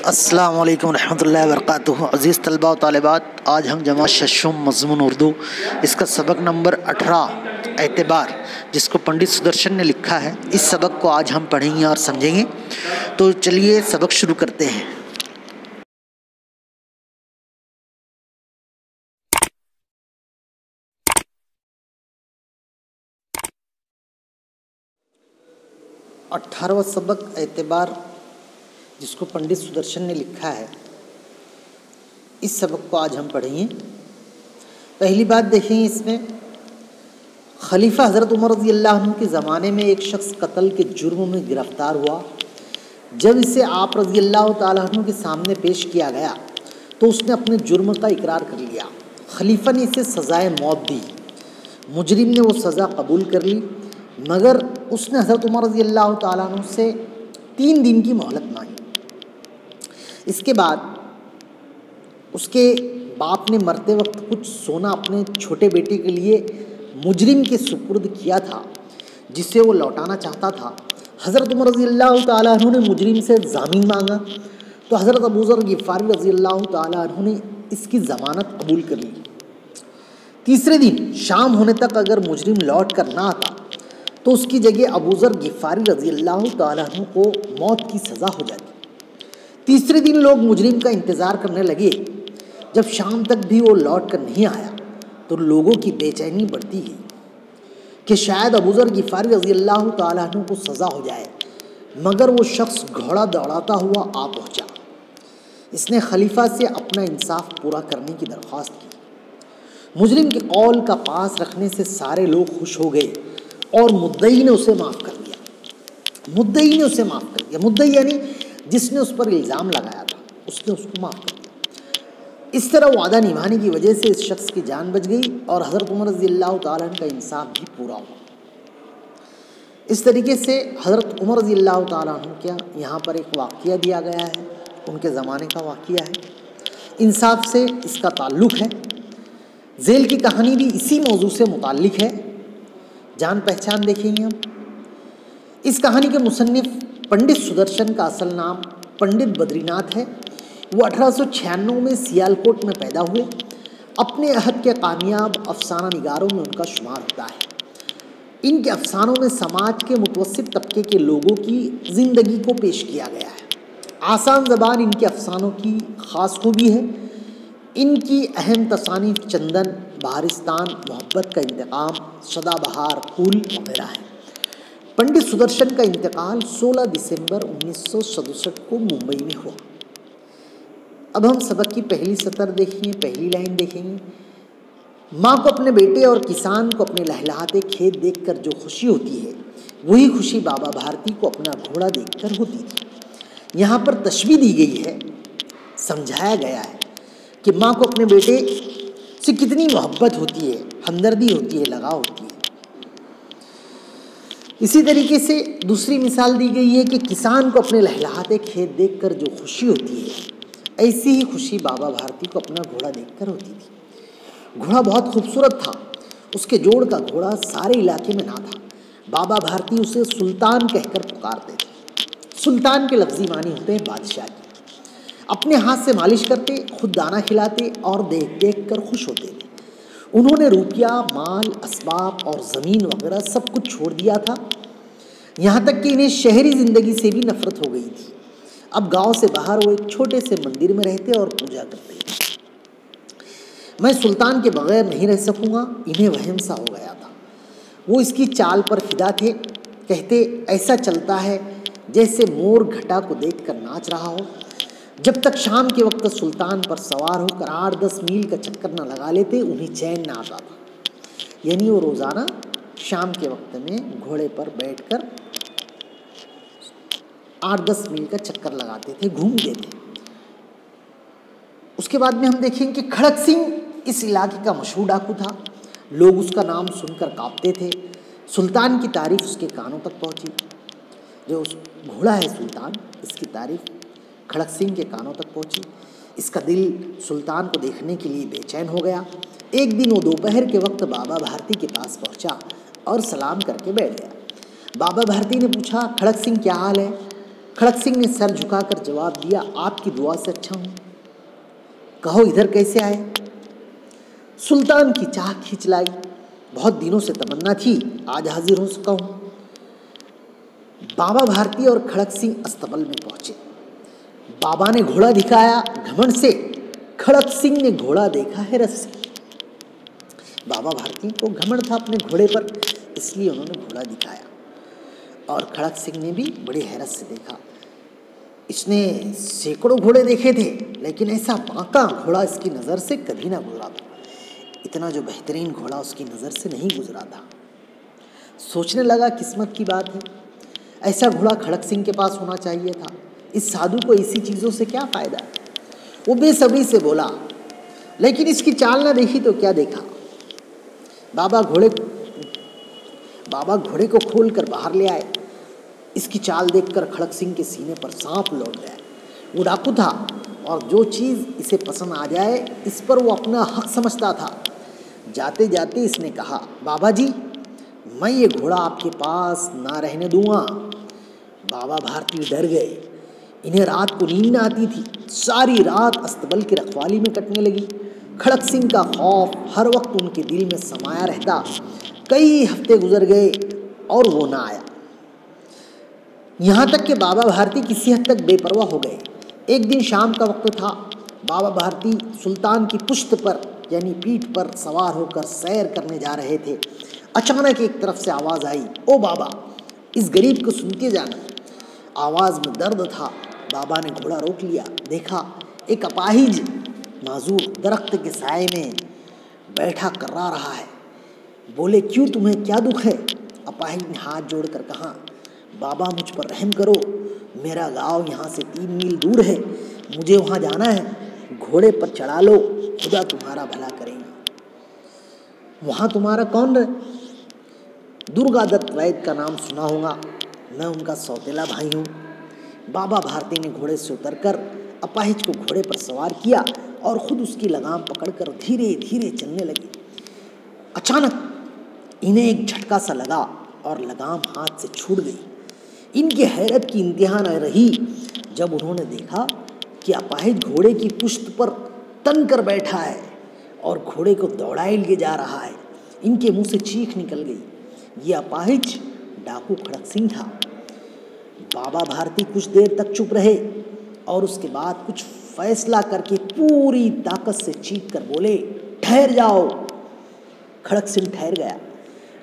अस्सलाम वालेकुम रहमतुल्लाहि व बरकातुहू। अज़ीज़ तलबा व तालिबात, आज हम जमा शशुम मज़मून उर्दू इसका सबक नंबर 18 एतबार, जिसको पंडित सुदर्शन ने लिखा है, इस सबक को आज हम पढ़ेंगे और समझेंगे। तो चलिए सबक शुरू करते हैं। अठारहवां सबक एतबार, जिसको पंडित सुदर्शन ने लिखा है, इस सबक को आज हम पढ़ेंगे। पहली बात देखेंगे, इसमें खलीफा हज़रत उमर रज़ी अल्लाह अन्हु के ज़माने में एक शख्स कत्ल के जुर्म में गिरफ़्तार हुआ। जब इसे आप रज़ी अल्लाह ताला अन्हु के सामने पेश किया गया तो उसने अपने जुर्म का इकरार कर लिया। खलीफा ने इसे सज़ाए मौत दी। मुजरिम ने वो सज़ा कबूल कर ली, मगर उसने हज़रत उमर रज़ी अल्लाह ताला अन्हु से 3 दिन की मोहलत मांगी। इसके बाद उसके बाप ने मरते वक्त कुछ सोना अपने छोटे बेटे के लिए मुजरिम के सुपुर्द किया था, जिसे वो लौटाना चाहता था। हज़रत उमर रज़ी अल्लाह ताला अन्हु ने मुजरिम से ज़मीन मांगा तो हज़रत अबू ज़र गिफ़ारी रज़ी अल्लाह ताला अन्हु ने इसकी ज़मानत कबूल कर ली। तीसरे दिन शाम होने तक अगर मुजरिम लौट कर ना आता तो उसकी जगह अबू ज़र गिफ़ारी रज़ी अल्लाह ताला अन्हु को मौत की सज़ा हो जाती। तीसरे दिन लोग मुजरिम का इंतज़ार करने लगे। जब शाम तक भी वो लौट कर नहीं आया तो लोगों की बेचैनी बढ़ती गई कि शायद अबू ज़र गिफ़ारी रज़ी अल्लाह ताला अन्हु को सज़ा हो जाए, मगर वो शख्स घोड़ा दौड़ाता हुआ आ पहुँचा। इसने खलीफा से अपना इंसाफ पूरा करने की दरख्वास्त की। मुजरिम के कौल का पास रखने से सारे लोग खुश हो गए और मुद्दई ने उसे माफ़ कर दिया। मुद्दई यानी जिसने उस पर इल्ज़ाम लगाया था, उसने उसको माफ़ कर दिया। इस तरह वादा निभाने की वजह से इस शख्स की जान बच गई और हज़रत उमर रज़ी अल्लाह ताला अन्हु का इंसाफ भी पूरा हुआ। इस तरीके से हज़रत उमर रज़ी अल्लाह ताला अन्हु क्या यहाँ पर एक वाक़या दिया गया है, उनके ज़माने का वाक़या है। इंसाफ से इसका ताल्लुक़ है। ज़ेल की कहानी भी इसी मौजू से मुताल्लिक़ है। जान पहचान देखेंगे हम। इस कहानी के मुसन्निफ़ पंडित सुदर्शन का असल नाम पंडित बद्रीनाथ है। वो 1896 में सियालकोट में पैदा हुए। अपने अहद के कामयाब अफसाना निगारों में उनका शुमार होता है। इनके अफसानों में समाज के मुतवस्सित तबके के लोगों की ज़िंदगी को पेश किया गया है। आसान ज़बान इनके अफसानों की ख़ास खूबी है। इनकी अहम तसानीफ़ चंदन, बहारिस्तान, मोहब्बत का इंतकाम, सदाबहार, फूल वगैरह है। पंडित सुदर्शन का इंतकाल 16 दिसंबर 1967 को मुंबई में हुआ। अब हम सबक की पहली सतर देखेंगे, पहली लाइन देखेंगे। माँ को अपने बेटे और किसान को अपने लहलहाते खेत देखकर जो खुशी होती है, वही खुशी बाबा भारती को अपना घोड़ा देखकर होती थी। यहाँ पर तशबीह दी गई है, समझाया गया है कि माँ को अपने बेटे से कितनी मोहब्बत होती है, हमदर्दी होती है, लगाव होती है। इसी तरीके से दूसरी मिसाल दी गई है कि किसान को अपने लहलहाते खेत देखकर जो खुशी होती है, ऐसी ही खुशी बाबा भारती को अपना घोड़ा देखकर होती थी। घोड़ा बहुत खूबसूरत था। उसके जोड़ का घोड़ा सारे इलाके में ना था। बाबा भारती उसे सुल्तान कहकर पुकारते थे। सुल्तान के लफ्ज़ी मानी होते हैं बादशाह की। अपने हाथ से मालिश करते, खुद दाना खिलाते और देख देख कर खुश होते थे। उन्होंने रुपया, माल, असबाब और ज़मीन वगैरह सब कुछ छोड़ दिया था। यहाँ तक कि इन्हें शहरी ज़िंदगी से भी नफ़रत हो गई थी। अब गांव से बाहर वो एक छोटे से मंदिर में रहते और पूजा करते। मैं सुल्तान के बगैर नहीं रह सकूंगा, इन्हें वहम सा हो गया था। वो इसकी चाल पर फिदा थे। कहते, ऐसा चलता है जैसे मोर घटा को देखकर नाच रहा हो। जब तक शाम के वक्त सुल्तान पर सवार होकर 8-10 मील का चक्कर न लगा लेते, उन्हें चैन न आता था। यानी वो रोज़ाना शाम के वक्त में घोड़े पर बैठकर 8-10 मील का चक्कर लगाते थे, घूमते थे। उसके बाद में हम देखेंगे कि खड़क सिंह इस इलाके का मशहूर डाकू था। लोग उसका नाम सुनकर कांपते थे। सुल्तान की तारीफ उसके कानों तक पहुंची। जो घोड़ा है सुल्तान, इसकी तारीफ खड़क सिंह के कानों तक पहुंची। इसका दिल सुल्तान को देखने के लिए बेचैन हो गया। एक दिन वो दोपहर के वक्त बाबा भारती के पास पहुंचा और सलाम करके बैठ गया। बाबा भारती ने पूछा, खड़क सिंह क्या हाल है? खड़क सिंह ने सर झुकाकर जवाब दिया, आपकी दुआ से अच्छा हूँ। कहो इधर कैसे आए? सुल्तान की चाह खींच लाई। बहुत दिनों से तमन्ना थी, आज हाजिर हो सका हूँ। बाबा भारती और खड़क सिंह अस्तबल में पहुंचे। बाबा ने घोड़ा दिखाया घमंड से, खड़क सिंह ने घोड़ा देखा हैरत से। बाबा भारती को घमंड था अपने घोड़े पर, इसलिए उन्होंने घोड़ा दिखाया, और खड़क सिंह ने भी बड़ी हैरत से देखा। इसने सैकड़ों घोड़े देखे थे, लेकिन ऐसा बांका घोड़ा इसकी नज़र से कभी ना गुजरा था। इतना जो बेहतरीन घोड़ा उसकी नज़र से नहीं गुजरा था। सोचने लगा, किस्मत की बात है, ऐसा घोड़ा खड़क सिंह के पास होना चाहिए था। इस साधु को ऐसी चीज़ों से क्या फ़ायदा? वो बेसब्री से बोला, लेकिन इसकी चाल ना देखी तो क्या देखा। बाबा घोड़े को खोल कर बाहर ले आए। इसकी चाल देखकर खड़क सिंह के सीने पर सांप लौट गया। वो डाकू था, और जो चीज़ इसे पसंद आ जाए इस पर वो अपना हक समझता था। जाते जाते इसने कहा, बाबा जी, मैं ये घोड़ा आपके पास ना रहने दूंगा। बाबा भारती डर गए। इन्हें रात को नींद न आती थी। सारी रात अस्तबल की रखवाली में कटने लगी। खड़क सिंह का खौफ हर वक्त उनके दिल में समाया रहता। कई हफ्ते गुजर गए और वो ना आया। यहाँ तक कि बाबा भारती किसी हद तक बेपरवाह हो गए। एक दिन शाम का वक्त था। बाबा भारती सुल्तान की पुश्त पर यानी पीठ पर सवार होकर सैर करने जा रहे थे। अचानक एक तरफ से आवाज़ आई, ओ बाबा, इस गरीब को सुनते जाना। आवाज़ में दर्द था। बाबा ने घोड़ा रोक लिया। देखा एक अपाहिज माजूर दरख्त के साए में बैठा कर्रा रहा है। बोले, क्यों, तुम्हें क्या दुख है? अपाहिज ने हाथ जोड़कर कहा, बाबा मुझ पर रहम करो, मेरा गांव यहाँ से 3 मील दूर है, मुझे वहाँ जाना है, घोड़े पर चढ़ा लो, खुदा तुम्हारा भला करेगा। वहाँ तुम्हारा कौन रहे? दुर्गा दत्त वैद्य का नाम सुना होगा, मैं उनका सौतेला भाई हूँ। बाबा भारती ने घोड़े से उतरकर अपाहिज को घोड़े पर सवार किया और खुद उसकी लगाम पकड़कर धीरे धीरे चलने लगे। अचानक इन्हें एक झटका सा लगा और लगाम हाथ से छूट गई। इनकी हैरत की इंतहा न रही जब उन्होंने देखा कि अपाहिज घोड़े की पुश्त पर तन कर बैठा है और घोड़े को दौड़ाए लिए जा रहा है। इनके मुंह से चीख निकल गई। ये अपाहिज डाकू खड़क सिंह था। बाबा भारती कुछ देर तक चुप रहे और उसके बाद कुछ फैसला करके पूरी ताकत से चीख कर बोले, ठहर जाओ। खड़क सिंह ठहर गया।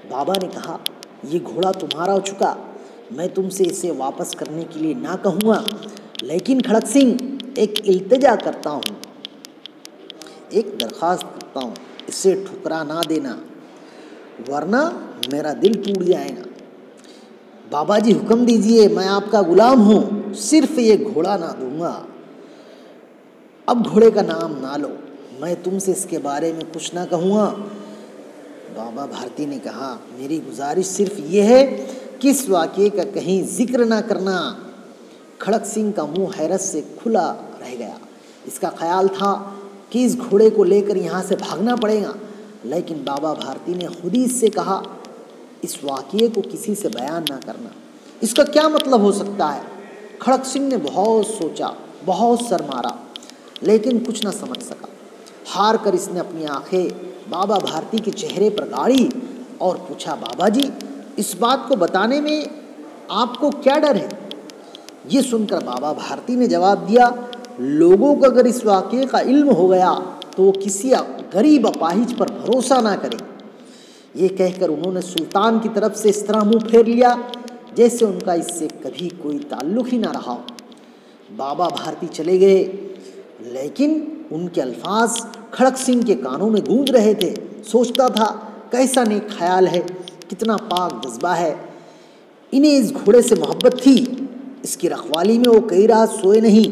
बाबा ने कहा, ये घोड़ा तुम्हारा हो चुका, मैं तुमसे इसे वापस करने के लिए ना कहूँगा, लेकिन खड़क सिंह एक इल्तिजा करता हूँ, एक दरख्वास्त करता हूँ, इसे ठुकरा ना देना, वरना मेरा दिल टूट जाएगा। बाबा जी हुक्म दीजिए, मैं आपका गुलाम हूँ, सिर्फ ये घोड़ा ना दूंगा। अब घोड़े का नाम ना लो, मैं तुमसे इसके बारे में कुछ ना कहूँगा। बाबा भारती ने कहा, मेरी गुजारिश सिर्फ ये है कि इस वाक़ये का कहीं जिक्र ना करना। खड़क सिंह का मुंह हैरत से खुला रह गया। इसका ख्याल था कि इस घोड़े को लेकर यहाँ से भागना पड़ेगा, लेकिन बाबा भारती ने खुद ही इससे कहा, इस वाक़ये को किसी से बयान ना करना। इसका क्या मतलब हो सकता है? खड़क सिंह ने बहुत सोचा, बहुत सर मारा, लेकिन कुछ ना समझ सका। हार कर इसने अपनी आंखें बाबा भारती के चेहरे पर गाड़ी और पूछा, बाबा जी, इस बात को बताने में आपको क्या डर है? ये सुनकर बाबा भारती ने जवाब दिया, लोगों को अगर इस वाक़ये का इल्म हो गया तो वो किसी गरीब अपाहिज पर भरोसा ना करें। ये कहकर उन्होंने सुल्तान की तरफ से इस तरह मुंह फेर लिया जैसे उनका इससे कभी कोई ताल्लुक़ ही ना रहा हो। बाबा भारती चले गए, लेकिन उनके अल्फाज खड़क सिंह के कानों में गूंज रहे थे। सोचता था, कैसा नेक ख्याल है, कितना पाक जज्बा है। इन्हें इस घोड़े से मोहब्बत थी। इसकी रखवाली में वो कई रात सोए नहीं,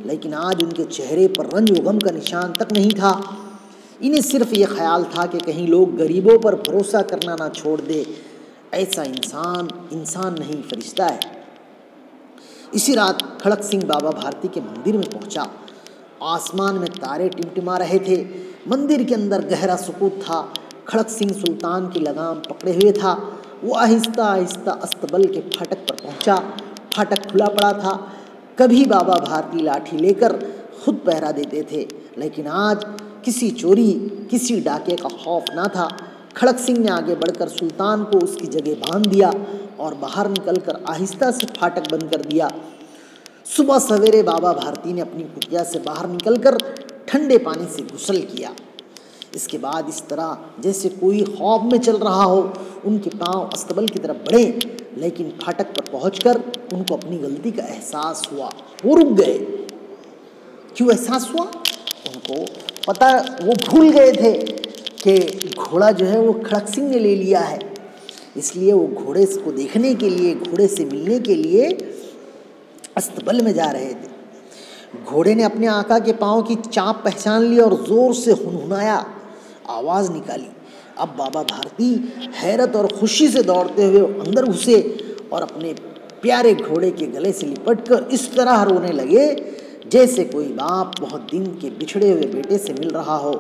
लेकिन आज उनके चेहरे पर रंज व गम का निशान तक नहीं था। इन्हें सिर्फ ये ख्याल था कि कहीं लोग गरीबों पर भरोसा करना ना छोड़ दे। ऐसा इंसान नहीं, फरिश्ता है। इसी रात खड़क सिंह बाबा भारती के मंदिर में पहुंचा। आसमान में तारे टिमटिमा रहे थे। मंदिर के अंदर गहरा सुकूत था। खड़क सिंह सुल्तान की लगाम पकड़े हुए था। वो आहिस्ता आहिस्ता अस्तबल के फाटक पर पहुंचा। फाटक खुला पड़ा था। कभी बाबा भारती लाठी लेकर खुद पहरा देते थे, लेकिन आज किसी चोरी किसी डाके का खौफ ना था। खड़क सिंह ने आगे बढ़कर सुल्तान को उसकी जगह बांध दिया और बाहर निकलकर आहिस्ता से फाटक बंद कर दिया। सुबह सवेरे बाबा भारती ने अपनी कुटिया से बाहर निकलकर ठंडे पानी से गुस्ल किया। इसके बाद इस तरह जैसे कोई खौफ में चल रहा हो, उनके पांव अस्तबल की तरफ बढ़े, लेकिन फाटक पर पहुंचकर उनको अपनी गलती का एहसास हुआ। वो रुक गए। क्यों एहसास हुआ? उनको पता, वो भूल गए थे कि घोड़ा जो है वो खड़क सिंह ने ले लिया है। इसलिए वो घोड़े को देखने के लिए, घोड़े से मिलने के लिए अस्तबल में जा रहे थे। घोड़े ने अपने आका के पांव की चाप पहचान ली और जोर से हुनहुनाया, आवाज़ निकाली। अब बाबा भारती हैरत और खुशी से दौड़ते हुए अंदर घुसे और अपने प्यारे घोड़े के गले से लिपटकर इस तरह रोने लगे जैसे कोई बाप बहुत दिन के बिछड़े हुए बेटे से मिल रहा हो।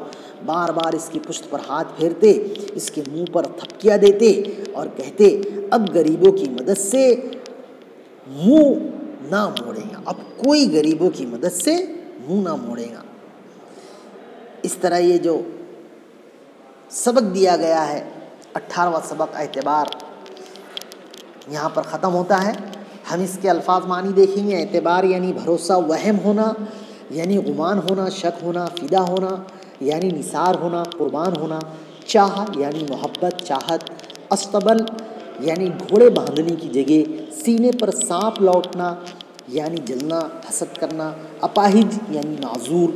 बार बार इसकी पुश्त पर हाथ फेरते, इसके मुंह पर थपकियां देते और कहते, अब गरीबों की मदद से मुंह ना मोड़ेगा, अब कोई गरीबों की मदद से मुंह ना मोड़ेगा। इस तरह ये जो सबक दिया गया है, 18वां सबक एतबार, यहाँ पर ख़त्म होता है। हम इसके अल्फाज मानी देखेंगे। एतबार यानी भरोसा, वहम होना यानी गुमान होना, शक होना, फ़िदा होना यानी निसार होना, कुर्बान होना, चाह यानी मोहब्बत, चाहत, अस्तबल यानी घोड़े बांधने की जगह, सीने पर सांप लौटना यानी जलना, हसद करना, अपाहिज यानी माजूर,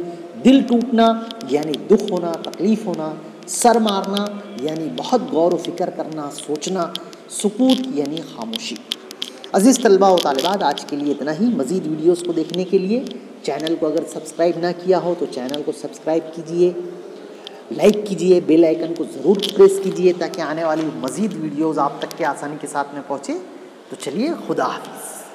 दिल टूटना यानी दुख होना, तकलीफ़ होना, सर मारना यानी बहुत गौर व फिक्र करना, सोचना, सुकूत यानी खामोशी। अज़ीज़ तलबा व तालिबात, आज के लिए इतना ही। मज़ीद वीडियोस को देखने के लिए चैनल को अगर सब्सक्राइब ना किया हो तो चैनल को सब्सक्राइब कीजिए, लाइक कीजिए, बेल आइकन को ज़रूर प्रेस कीजिए ताकि आने वाली मज़ीद वीडियोस आप तक के आसानी के साथ में पहुँचे। तो चलिए, खुदा हाफिज़।